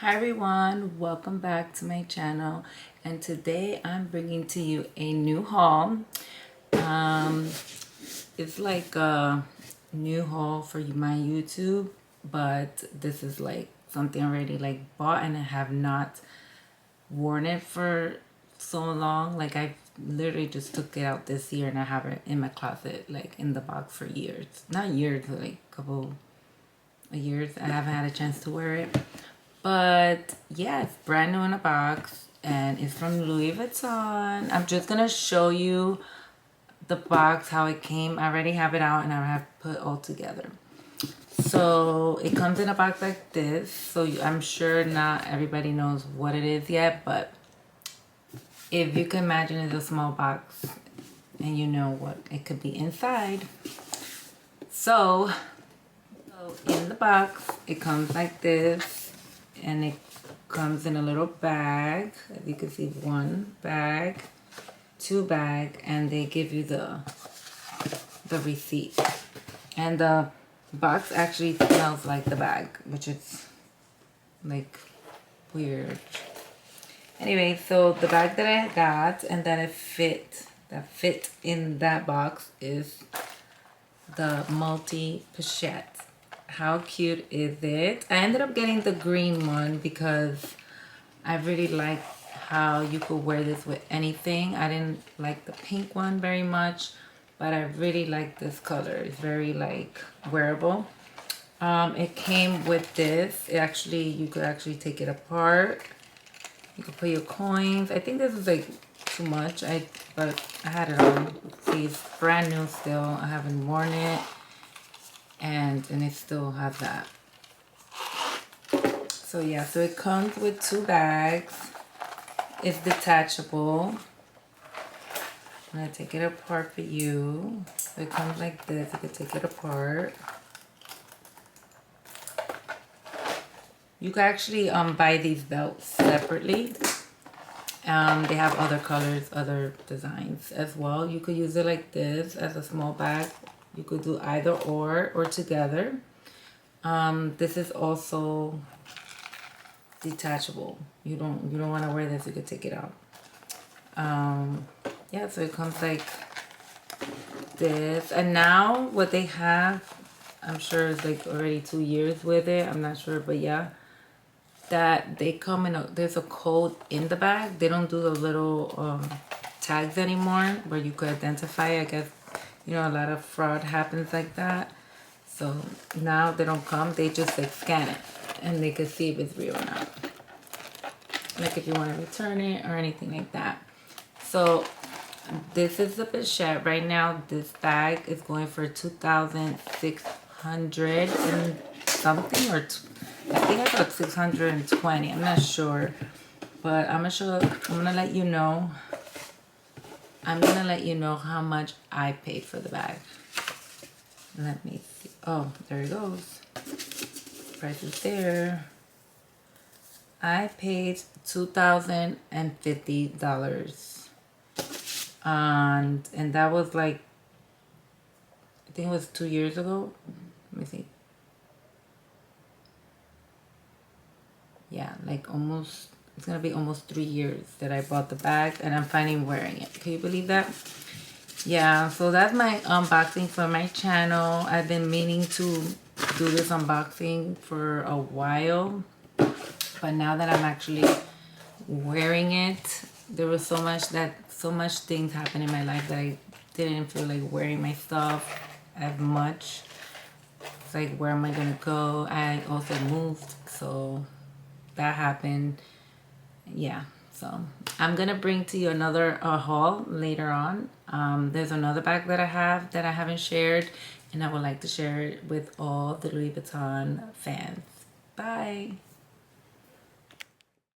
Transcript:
Hi everyone, welcome back to my channel, and today I'm bringing to you a new haul. It's like a new haul for my YouTube, but this is like something already like bought and I have not worn it for so long. Like I literally just took it out this year and I have it in my closet, like in the box for years. Not years, but like a couple of years. I haven't had a chance to wear it. But yeah, it's brand new in a box and it's from Louis Vuitton. I'm just gonna show you the box, how it came. I already have it out and I have put all together. So it comes in a box like this. So I'm sure not everybody knows what it is yet, but if you can imagine it's a small box and you know what it could be inside. So in the box, it comes like this. And it comes in a little bag. As you can see, one bag, two bag, and they give you the receipt. And the box actually smells like the bag, which is like weird. Anyway, so the bag that I got and that fit in that box is the multi pochette. How cute is it? I ended up getting the green one because I really like how you could wear this with anything. I didn't like the pink one very much, but I really like this color. It's very like wearable. It came with this. You could actually take it apart. You could put your coins. I think this is like too much. But I had it on. See, it's brand new still. I haven't worn it. And it still has that. So yeah, so it comes with two bags. It's detachable. I'm gonna take it apart for you. So it comes like this. You can take it apart. You can actually buy these belts separately. They have other colors, other designs as well. You could use it like this as a small bag. You could do either or together. This is also detachable. You don't want to wear this, you could take it out. Yeah, so it comes like this. And now what they have, I'm sure it's like already 2 years with it. I'm not sure, but yeah, that they come in there's a code in the bag. They don't do the little tags anymore where you could identify. I guess, you know, a lot of fraud happens like that. So now they don't come, they just like scan it and they can see if it's real or not. Like if you want to return it or anything like that. So this is the pochette. Right now this bag is going for $2,600 and something, or I think I got 620. I'm not sure. But I'm gonna let you know. I'm gonna let you know how much I paid for the bag. Let me see. Oh, there it goes. Price is there. I paid $2,050. And that was like, I think it was 2 years ago. Let me see. Yeah, like almost, it's gonna be almost 3 years that I bought the bag and I'm finally wearing it. Can you believe that? Yeah, so that's my unboxing for my channel. I've been meaning to do this unboxing for a while, but now that I'm actually wearing it, there was so much things happened in my life that I didn't feel like wearing my stuff as much. It's like, where am I gonna go? I also moved, so that happened. Yeah, so I'm gonna bring to you another haul later on. There's another bag that I have that I haven't shared, and I would like to share it with all the Louis Vuitton fans. Bye.